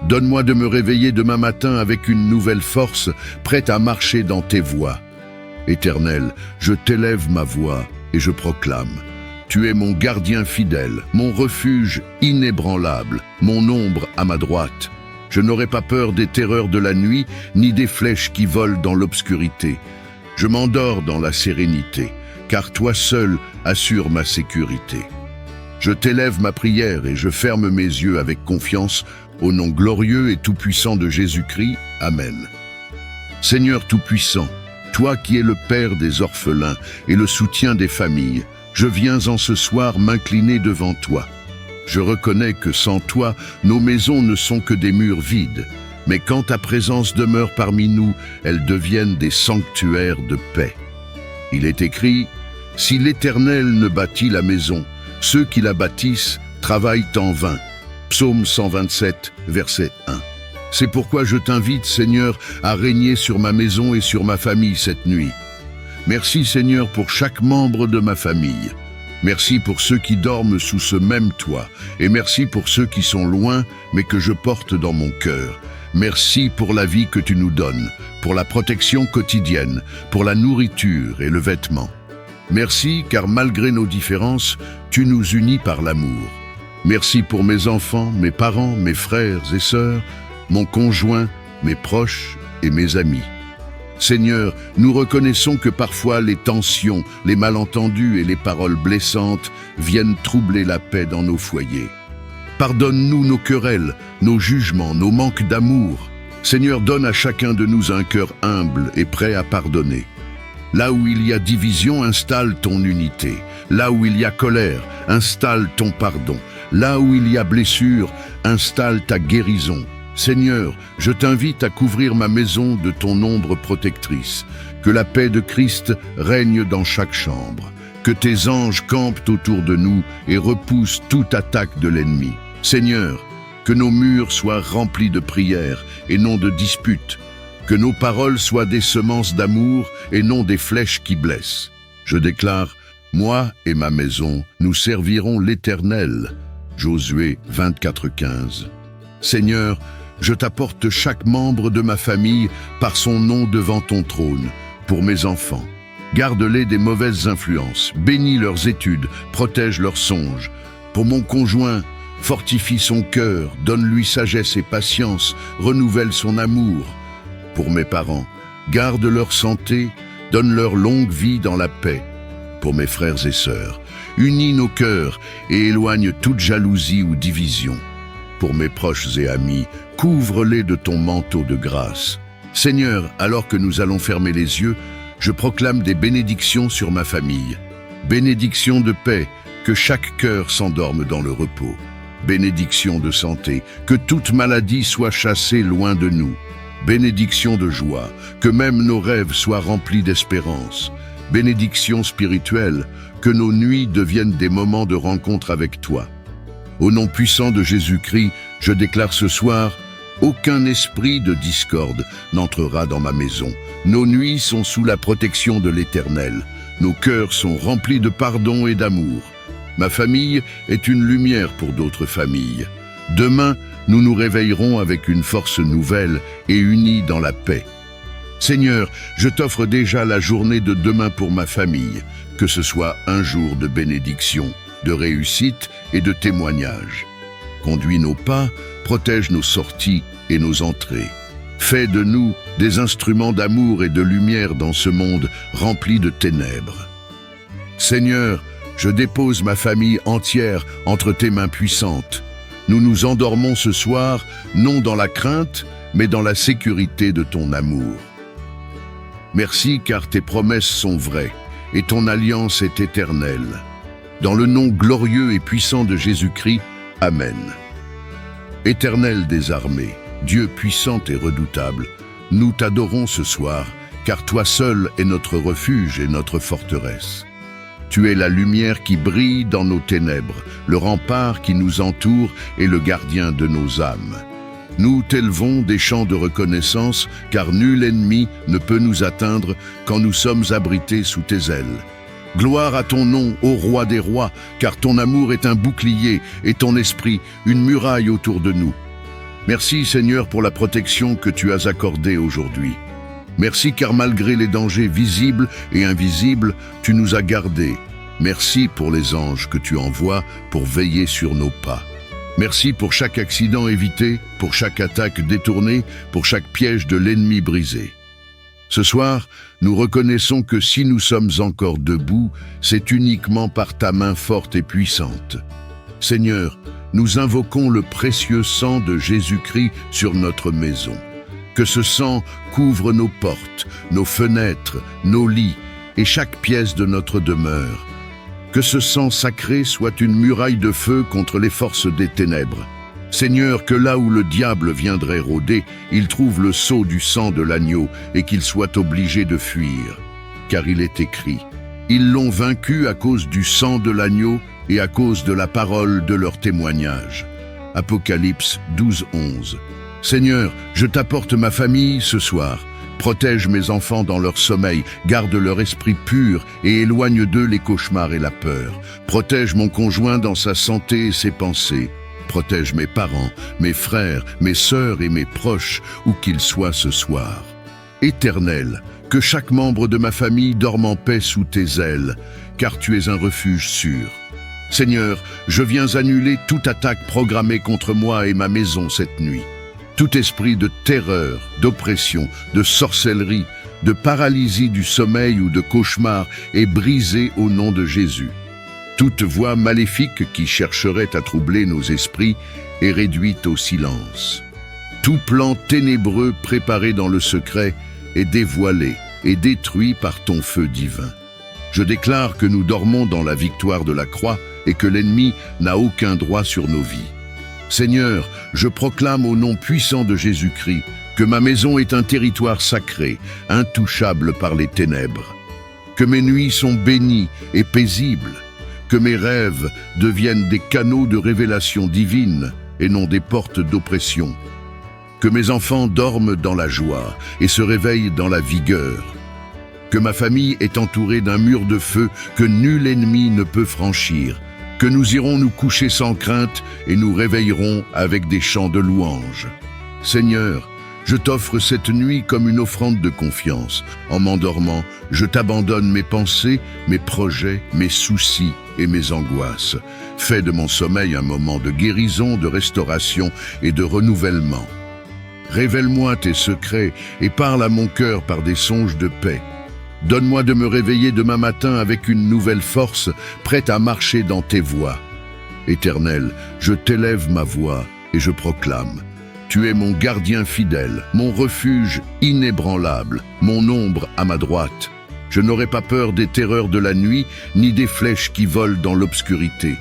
Donne-moi de me réveiller demain matin avec une nouvelle force, prête à marcher dans tes voies. Éternel, je t'élève ma voix et je proclame. Tu es mon gardien fidèle, mon refuge inébranlable, mon ombre à ma droite. Je n'aurai pas peur des terreurs de la nuit, ni des flèches qui volent dans l'obscurité. Je m'endors dans la sérénité, car toi seul assures ma sécurité. Je t'élève ma prière et je ferme mes yeux avec confiance au nom glorieux et tout-puissant de Jésus-Christ. Amen. Seigneur tout-puissant, toi qui es le Père des orphelins et le soutien des familles, je viens en ce soir m'incliner devant toi. Je reconnais que sans toi, nos maisons ne sont que des murs vides, mais quand ta présence demeure parmi nous, elles deviennent des sanctuaires de paix. Il est écrit, « Si l'Éternel ne bâtit la maison, ceux qui la bâtissent travaillent en vain. » Psaume 127, verset 1. C'est pourquoi je t'invite, Seigneur, à régner sur ma maison et sur ma famille cette nuit. Merci, Seigneur, pour chaque membre de ma famille. Merci pour ceux qui dorment sous ce même toit, et merci pour ceux qui sont loin, mais que je porte dans mon cœur. Merci pour la vie que tu nous donnes, pour la protection quotidienne, pour la nourriture et le vêtement. Merci, car malgré nos différences, tu nous unis par l'amour. Merci pour mes enfants, mes parents, mes frères et sœurs, mon conjoint, mes proches et mes amis. Seigneur, nous reconnaissons que parfois les tensions, les malentendus et les paroles blessantes viennent troubler la paix dans nos foyers. Pardonne-nous nos querelles, nos jugements, nos manques d'amour. Seigneur, donne à chacun de nous un cœur humble et prêt à pardonner. Là où il y a division, installe ton unité. Là où il y a colère, installe ton pardon. Là où il y a blessure, installe ta guérison. Seigneur, je t'invite à couvrir ma maison de ton ombre protectrice. Que la paix de Christ règne dans chaque chambre. Que tes anges campent autour de nous et repoussent toute attaque de l'ennemi. Seigneur, que nos murs soient remplis de prières et non de disputes. Que nos paroles soient des semences d'amour et non des flèches qui blessent. Je déclare, moi et ma maison, nous servirons l'Éternel. Josué 24:15. Seigneur, je t'apporte chaque membre de ma famille par son nom devant ton trône, pour mes enfants. Garde-les des mauvaises influences, bénis leurs études, protège leurs songes. Pour mon conjoint, fortifie son cœur, donne-lui sagesse et patience, renouvelle son amour. Pour mes parents, garde leur santé, donne leur longue vie dans la paix. Pour mes frères et sœurs, unis nos cœurs et éloigne toute jalousie ou division. Pour mes proches et amis, couvre-les de ton manteau de grâce. Seigneur, alors que nous allons fermer les yeux, je proclame des bénédictions sur ma famille. Bénédiction de paix, que chaque cœur s'endorme dans le repos. Bénédiction de santé, que toute maladie soit chassée loin de nous. Bénédiction de joie, que même nos rêves soient remplis d'espérance. Bénédiction spirituelle, que nos nuits deviennent des moments de rencontre avec toi. Au nom puissant de Jésus-Christ, je déclare ce soir, aucun esprit de discorde n'entrera dans ma maison. Nos nuits sont sous la protection de l'Éternel. Nos cœurs sont remplis de pardon et d'amour. Ma famille est une lumière pour d'autres familles. Demain, nous nous réveillerons avec une force nouvelle et unis dans la paix. Seigneur, je t'offre déjà la journée de demain pour ma famille, que ce soit un jour de bénédiction, de réussite et de témoignage. Conduis nos pas, protège nos sorties et nos entrées. Fais de nous des instruments d'amour et de lumière dans ce monde rempli de ténèbres. Seigneur, je dépose ma famille entière entre tes mains puissantes. Nous nous endormons ce soir, non dans la crainte, mais dans la sécurité de ton amour. Merci car tes promesses sont vraies et ton alliance est éternelle. Dans le nom glorieux et puissant de Jésus-Christ, Amen. Éternel des armées, Dieu puissant et redoutable, nous t'adorons ce soir, car toi seul es notre refuge et notre forteresse. Tu es la lumière qui brille dans nos ténèbres, le rempart qui nous entoure et le gardien de nos âmes. Nous t'élevons des chants de reconnaissance, car nul ennemi ne peut nous atteindre quand nous sommes abrités sous tes ailes. Gloire à ton nom, ô roi des rois, car ton amour est un bouclier et ton esprit une muraille autour de nous. Merci Seigneur pour la protection que tu as accordée aujourd'hui. Merci car malgré les dangers visibles et invisibles, tu nous as gardés. Merci pour les anges que tu envoies pour veiller sur nos pas. Merci pour chaque accident évité, pour chaque attaque détournée, pour chaque piège de l'ennemi brisé. Ce soir, nous reconnaissons que si nous sommes encore debout, c'est uniquement par ta main forte et puissante. Seigneur, nous invoquons le précieux sang de Jésus-Christ sur notre maison. Que ce sang couvre nos portes, nos fenêtres, nos lits et chaque pièce de notre demeure. Que ce sang sacré soit une muraille de feu contre les forces des ténèbres. Seigneur, que là où le diable viendrait rôder, il trouve le sceau du sang de l'agneau et qu'il soit obligé de fuir. Car il est écrit, ils l'ont vaincu à cause du sang de l'agneau et à cause de la parole de leur témoignage. Apocalypse 12:11. Seigneur, je t'apporte ma famille ce soir. Protège mes enfants dans leur sommeil, garde leur esprit pur et éloigne d'eux les cauchemars et la peur. Protège mon conjoint dans sa santé et ses pensées. Protège mes parents, mes frères, mes sœurs et mes proches, où qu'ils soient ce soir. Éternel, que chaque membre de ma famille dorme en paix sous tes ailes, car tu es un refuge sûr. Seigneur, je viens annuler toute attaque programmée contre moi et ma maison cette nuit. Tout esprit de terreur, d'oppression, de sorcellerie, de paralysie du sommeil ou de cauchemar est brisé au nom de Jésus. Toute voix maléfique qui chercherait à troubler nos esprits est réduite au silence. Tout plan ténébreux préparé dans le secret est dévoilé et détruit par ton feu divin. Je déclare que nous dormons dans la victoire de la croix et que l'ennemi n'a aucun droit sur nos vies. Seigneur, je proclame au nom puissant de Jésus-Christ que ma maison est un territoire sacré, intouchable par les ténèbres. Que mes nuits sont bénies et paisibles, que mes rêves deviennent des canaux de révélation divine et non des portes d'oppression. Que mes enfants dorment dans la joie et se réveillent dans la vigueur. Que ma famille est entourée d'un mur de feu que nul ennemi ne peut franchir. Que nous irons nous coucher sans crainte et nous réveillerons avec des chants de louange. Seigneur, je t'offre cette nuit comme une offrande de confiance. En m'endormant, je t'abandonne mes pensées, mes projets, mes soucis et mes angoisses. Fais de mon sommeil un moment de guérison, de restauration et de renouvellement. Révèle-moi tes secrets et parle à mon cœur par des songes de paix. Donne-moi de me réveiller demain matin avec une nouvelle force, prête à marcher dans tes voies. Éternel, je t'élève ma voix et je proclame. Tu es mon gardien fidèle, mon refuge inébranlable, mon ombre à ma droite. Je n'aurai pas peur des terreurs de la nuit, ni des flèches qui volent dans l'obscurité.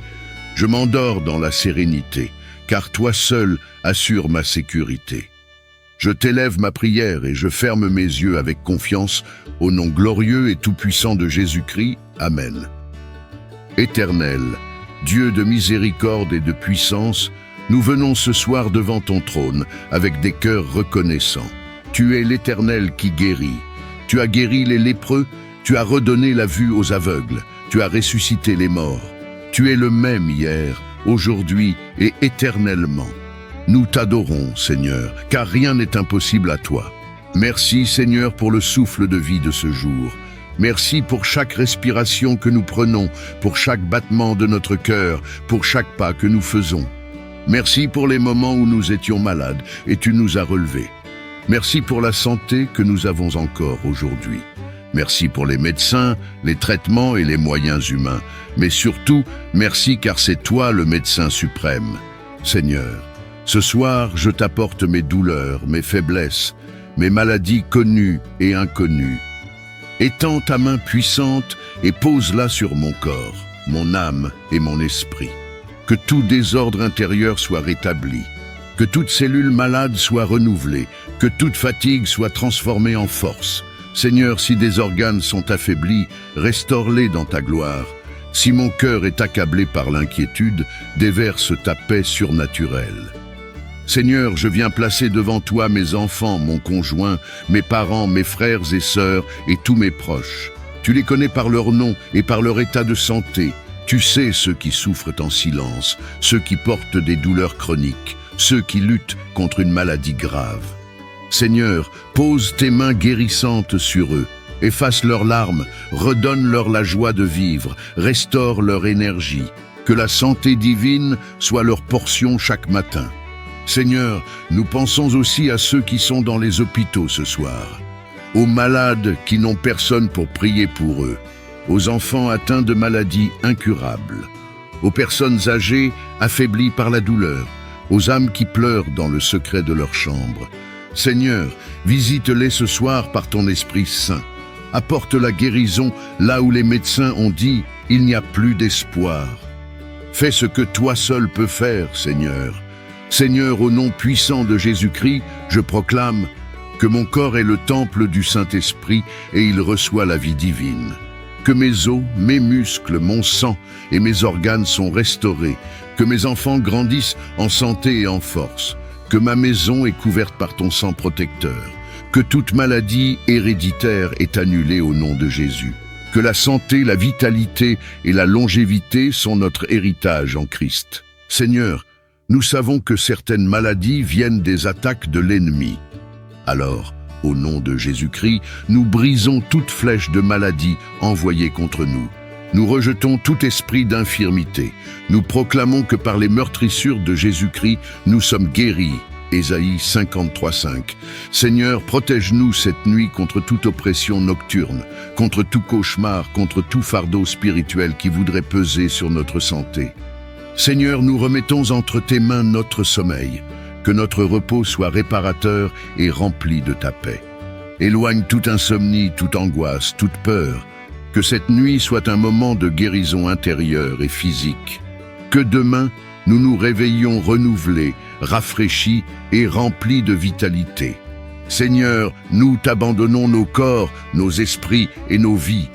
Je m'endors dans la sérénité, car toi seul assures ma sécurité. Je t'élève ma prière et je ferme mes yeux avec confiance au nom glorieux et tout-puissant de Jésus-Christ. Amen. Éternel, Dieu de miséricorde et de puissance, nous venons ce soir devant ton trône avec des cœurs reconnaissants. Tu es l'Éternel qui guérit. Tu as guéri les lépreux, tu as redonné la vue aux aveugles, tu as ressuscité les morts. Tu es le même hier, aujourd'hui et éternellement. Nous t'adorons, Seigneur, car rien n'est impossible à toi. Merci, Seigneur, pour le souffle de vie de ce jour. Merci pour chaque respiration que nous prenons, pour chaque battement de notre cœur, pour chaque pas que nous faisons. Merci pour les moments où nous étions malades et tu nous as relevés. Merci pour la santé que nous avons encore aujourd'hui. Merci pour les médecins, les traitements et les moyens humains. Mais surtout, merci car c'est toi le médecin suprême. Seigneur, ce soir, je t'apporte mes douleurs, mes faiblesses, mes maladies connues et inconnues. Étends ta main puissante et pose-la sur mon corps, mon âme et mon esprit. Que tout désordre intérieur soit rétabli, que toute cellule malade soit renouvelée, que toute fatigue soit transformée en force. Seigneur, si des organes sont affaiblis, restaure-les dans ta gloire. Si mon cœur est accablé par l'inquiétude, déverse ta paix surnaturelle. Seigneur, je viens placer devant toi mes enfants, mon conjoint, mes parents, mes frères et sœurs et tous mes proches. Tu les connais par leur nom et par leur état de santé. Tu sais ceux qui souffrent en silence, ceux qui portent des douleurs chroniques, ceux qui luttent contre une maladie grave. Seigneur, pose tes mains guérissantes sur eux. Efface leurs larmes, redonne-leur la joie de vivre, restaure leur énergie. Que la santé divine soit leur portion chaque matin. Seigneur, nous pensons aussi à ceux qui sont dans les hôpitaux ce soir, aux malades qui n'ont personne pour prier pour eux, aux enfants atteints de maladies incurables, aux personnes âgées affaiblies par la douleur, aux âmes qui pleurent dans le secret de leur chambre. Seigneur, visite-les ce soir par ton Esprit Saint. Apporte la guérison là où les médecins ont dit « il n'y a plus d'espoir ». Fais ce que toi seul peux faire, Seigneur. Seigneur, au nom puissant de Jésus-Christ, je proclame que mon corps est le temple du Saint-Esprit et il reçoit la vie divine. Que mes os, mes muscles, mon sang et mes organes sont restaurés, que mes enfants grandissent en santé et en force, que ma maison est couverte par ton sang protecteur, que toute maladie héréditaire est annulée au nom de Jésus, que la santé, la vitalité et la longévité sont notre héritage en Christ. Seigneur, nous savons que certaines maladies viennent des attaques de l'ennemi. Alors, au nom de Jésus-Christ, nous brisons toute flèche de maladie envoyée contre nous. Nous rejetons tout esprit d'infirmité. Nous proclamons que par les meurtrissures de Jésus-Christ, nous sommes guéris. Ésaïe 53:5. Seigneur, protège-nous cette nuit contre toute oppression nocturne, contre tout cauchemar, contre tout fardeau spirituel qui voudrait peser sur notre santé. Seigneur, nous remettons entre tes mains notre sommeil, que notre repos soit réparateur et rempli de ta paix. Éloigne toute insomnie, toute angoisse, toute peur, que cette nuit soit un moment de guérison intérieure et physique. Que demain, nous nous réveillions renouvelés, rafraîchis et remplis de vitalité. Seigneur, nous t'abandonnons nos corps, nos esprits et nos vies.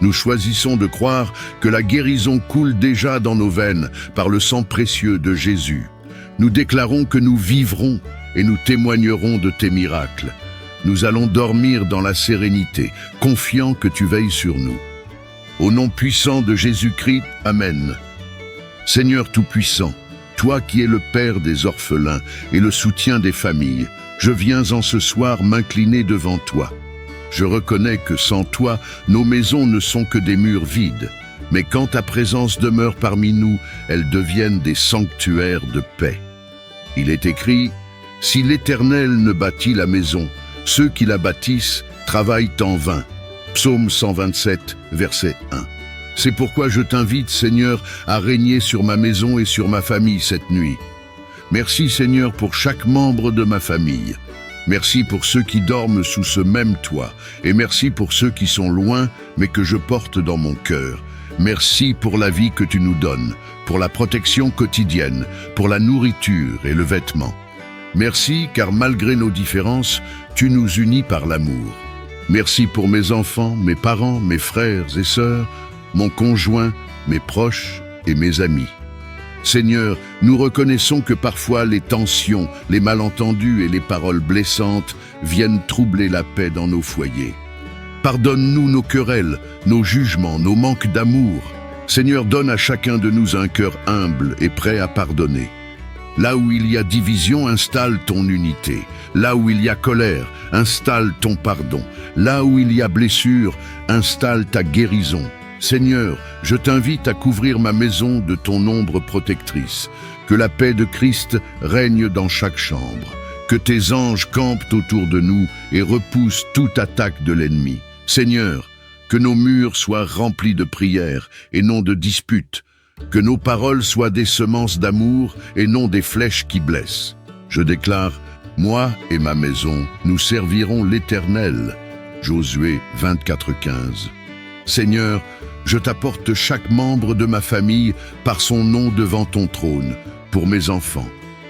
Nous choisissons de croire que la guérison coule déjà dans nos veines par le sang précieux de Jésus. Nous déclarons que nous vivrons et nous témoignerons de tes miracles. Nous allons dormir dans la sérénité, confiants que tu veilles sur nous. Au nom puissant de Jésus-Christ, Amen. Seigneur Tout-Puissant, toi qui es le Père des orphelins et le soutien des familles, je viens en ce soir m'incliner devant toi. Je reconnais que sans toi, nos maisons ne sont que des murs vides. Mais quand ta présence demeure parmi nous, elles deviennent des sanctuaires de paix. Il est écrit, « Si l'Éternel ne bâtit la maison, ceux qui la bâtissent travaillent en vain. » Psaume 127, verset 1. C'est pourquoi je t'invite, Seigneur, à régner sur ma maison et sur ma famille cette nuit. Merci, Seigneur, pour chaque membre de ma famille. Merci pour ceux qui dorment sous ce même toit, et merci pour ceux qui sont loin, mais que je porte dans mon cœur. Merci pour la vie que tu nous donnes, pour la protection quotidienne, pour la nourriture et le vêtement. Merci, car malgré nos différences, tu nous unis par l'amour. Merci pour mes enfants, mes parents, mes frères et sœurs, mon conjoint, mes proches et mes amis. Seigneur, nous reconnaissons que parfois les tensions, les malentendus et les paroles blessantes viennent troubler la paix dans nos foyers. Pardonne-nous nos querelles, nos jugements, nos manques d'amour. Seigneur, donne à chacun de nous un cœur humble et prêt à pardonner. Là où il y a division, installe ton unité. Là où il y a colère, installe ton pardon. Là où il y a blessure, installe ta guérison. Seigneur, je t'invite à couvrir ma maison de ton ombre protectrice. Que la paix de Christ règne dans chaque chambre. Que tes anges campent autour de nous et repoussent toute attaque de l'ennemi. Seigneur, que nos murs soient remplis de prières et non de disputes. Que nos paroles soient des semences d'amour et non des flèches qui blessent. Je déclare, moi et ma maison, nous servirons l'Éternel. Josué 24:15. Seigneur, je t'apporte chaque membre de ma famille par son nom devant ton trône, pour mes enfants.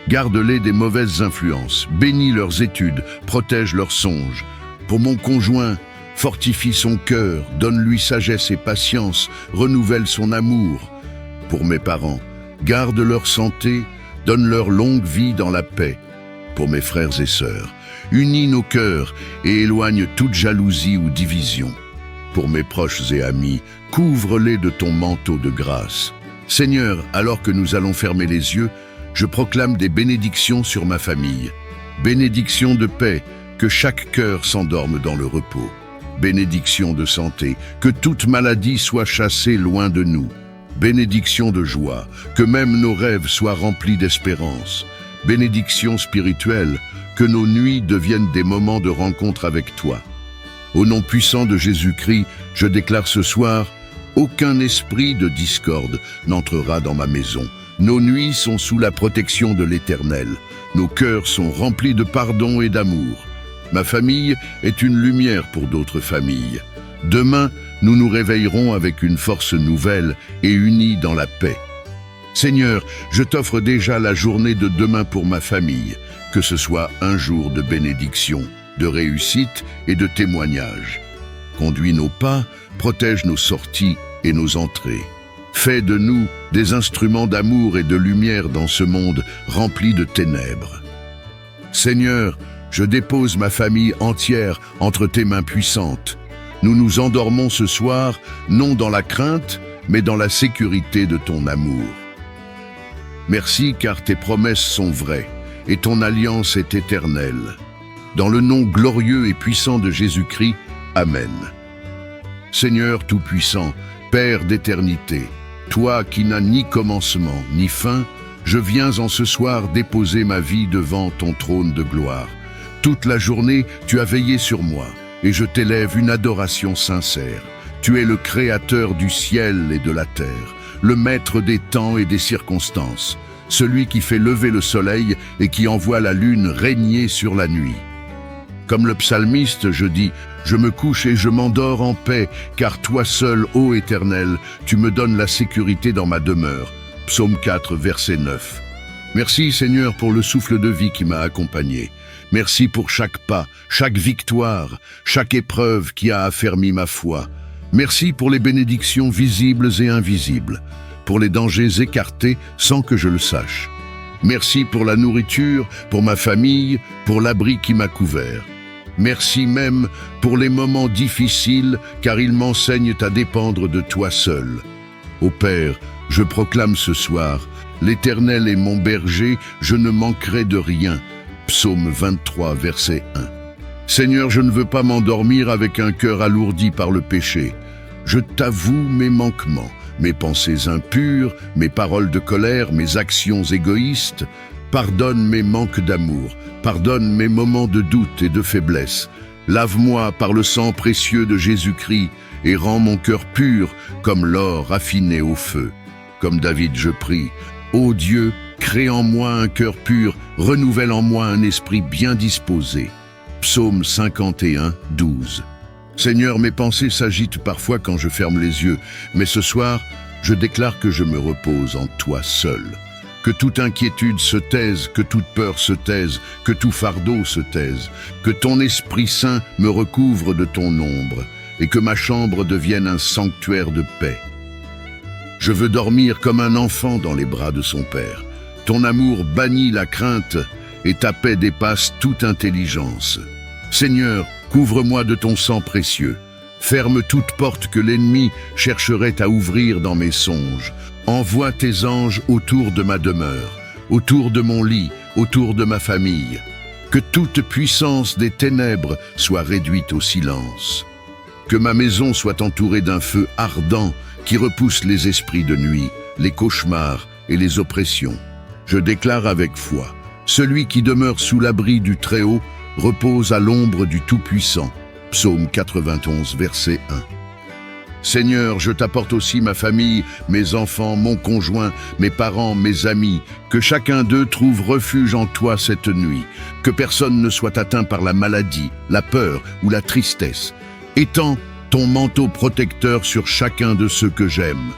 Garde-les des mauvaises influences, bénis leurs études, protège leurs songes. Pour mon conjoint, fortifie son cœur, donne-lui sagesse et patience, renouvelle son amour. Pour mes parents, garde leur santé, donne leur longue vie dans la paix. Pour mes frères et sœurs, unis nos cœurs et éloigne toute jalousie ou division. Pour mes proches et amis, couvre-les de ton manteau de grâce. Seigneur, alors que nous allons fermer les yeux, je proclame des bénédictions sur ma famille. Bénédictions de paix, que chaque cœur s'endorme dans le repos. Bénédiction de santé, que toute maladie soit chassée loin de nous. Bénédiction de joie, que même nos rêves soient remplis d'espérance. Bénédiction spirituelle, que nos nuits deviennent des moments de rencontre avec toi. Au nom puissant de Jésus-Christ, je déclare ce soir, aucun esprit de discorde n'entrera dans ma maison. Nos nuits sont sous la protection de l'Éternel. Nos cœurs sont remplis de pardon et d'amour. Ma famille est une lumière pour d'autres familles. Demain, nous nous réveillerons avec une force nouvelle et unis dans la paix. Seigneur, je t'offre déjà la journée de demain pour ma famille, que ce soit un jour de bénédiction, de réussite et de témoignage. Conduis nos pas, protège nos sorties et nos entrées. Fais de nous des instruments d'amour et de lumière dans ce monde rempli de ténèbres. Seigneur, je dépose ma famille entière entre tes mains puissantes. Nous nous endormons ce soir, non dans la crainte, mais dans la sécurité de ton amour. Merci car tes promesses sont vraies et ton alliance est éternelle. Dans le nom glorieux et puissant de Jésus-Christ, Amen. Seigneur Tout-Puissant, Père d'éternité, toi qui n'as ni commencement ni fin, je viens en ce soir déposer ma vie devant ton trône de gloire. Toute la journée, tu as veillé sur moi, et je t'élève une adoration sincère. Tu es le Créateur du ciel et de la terre, le Maître des temps et des circonstances, celui qui fait lever le soleil et qui envoie la lune régner sur la nuit. Comme le psalmiste, je dis, je me couche et je m'endors en paix, car toi seul, ô Éternel, tu me donnes la sécurité dans ma demeure. Psaume 4, verset 9. Merci Seigneur pour le souffle de vie qui m'a accompagné. Merci pour chaque pas, chaque victoire, chaque épreuve qui a affermi ma foi. Merci pour les bénédictions visibles et invisibles, pour les dangers écartés sans que je le sache. Merci pour la nourriture, pour ma famille, pour l'abri qui m'a couvert. Merci même pour les moments difficiles, car ils m'enseignent à dépendre de toi seul. Ô Père, je proclame ce soir, l'Éternel est mon berger, je ne manquerai de rien. Psaume 23, verset 1. Seigneur, je ne veux pas m'endormir avec un cœur alourdi par le péché. Je t'avoue mes manquements, mes pensées impures, mes paroles de colère, mes actions égoïstes. Pardonne mes manques d'amour, pardonne mes moments de doute et de faiblesse. Lave-moi par le sang précieux de Jésus-Christ et rends mon cœur pur comme l'or affiné au feu. Comme David, je prie, ô Dieu, crée en moi un cœur pur, renouvelle en moi un esprit bien disposé. Psaume 51, 12. Seigneur, mes pensées s'agitent parfois quand je ferme les yeux, mais ce soir, je déclare que je me repose en toi seul. Que toute inquiétude se taise, que toute peur se taise, que tout fardeau se taise, que ton Esprit Saint me recouvre de ton ombre, et que ma chambre devienne un sanctuaire de paix. Je veux dormir comme un enfant dans les bras de son Père. Ton amour bannit la crainte, et ta paix dépasse toute intelligence. Seigneur, couvre-moi de ton sang précieux. Ferme toute porte que l'ennemi chercherait à ouvrir dans mes songes. Envoie tes anges autour de ma demeure, autour de mon lit, autour de ma famille. Que toute puissance des ténèbres soit réduite au silence. Que ma maison soit entourée d'un feu ardent qui repousse les esprits de nuit, les cauchemars et les oppressions. Je déclare avec foi, celui qui demeure sous l'abri du Très-Haut repose à l'ombre du Tout-Puissant. Psaume 91, verset 1. Seigneur, je t'apporte aussi ma famille, mes enfants, mon conjoint, mes parents, mes amis, que chacun d'eux trouve refuge en toi cette nuit, que personne ne soit atteint par la maladie, la peur ou la tristesse. Étends ton manteau protecteur sur chacun de ceux que j'aime.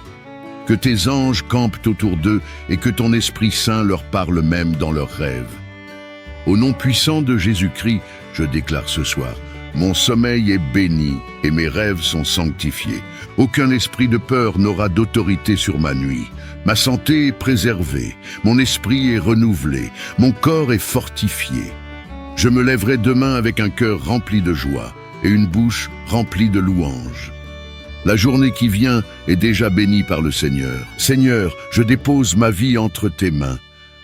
Que tes anges campent autour d'eux et que ton Esprit Saint leur parle même dans leurs rêves. Au nom puissant de Jésus-Christ, je déclare ce soir, mon sommeil est béni et mes rêves sont sanctifiés. Aucun esprit de peur n'aura d'autorité sur ma nuit. Ma santé est préservée, mon esprit est renouvelé, mon corps est fortifié. Je me lèverai demain avec un cœur rempli de joie et une bouche remplie de louanges. La journée qui vient est déjà bénie par le Seigneur. Seigneur, je dépose ma vie entre tes mains.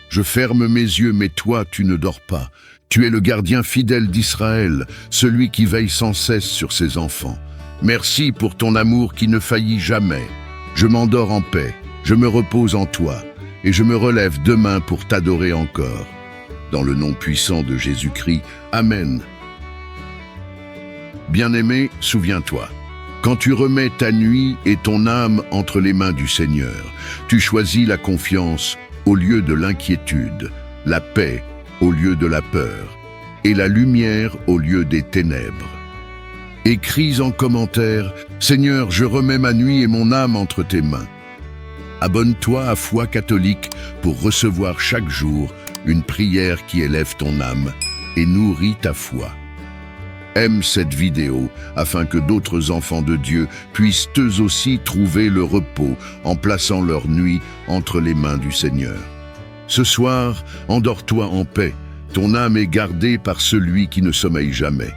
Je ferme mes yeux, mais toi, tu ne dors pas. Tu es le gardien fidèle d'Israël, celui qui veille sans cesse sur ses enfants. Merci pour ton amour qui ne faillit jamais. Je m'endors en paix, je me repose en toi, et je me relève demain pour t'adorer encore. Dans le nom puissant de Jésus-Christ, Amen. Bien-aimé, souviens-toi, quand tu remets ta nuit et ton âme entre les mains du Seigneur, tu choisis la confiance au lieu de l'inquiétude, la paix au lieu de la peur, et la lumière au lieu des ténèbres. Écris en commentaire, « Seigneur, je remets ma nuit et mon âme entre tes mains ». Abonne-toi à Foi catholique pour recevoir chaque jour une prière qui élève ton âme et nourrit ta foi. Aime cette vidéo afin que d'autres enfants de Dieu puissent eux aussi trouver le repos en plaçant leur nuit entre les mains du Seigneur. Ce soir, endors-toi en paix, ton âme est gardée par celui qui ne sommeille jamais.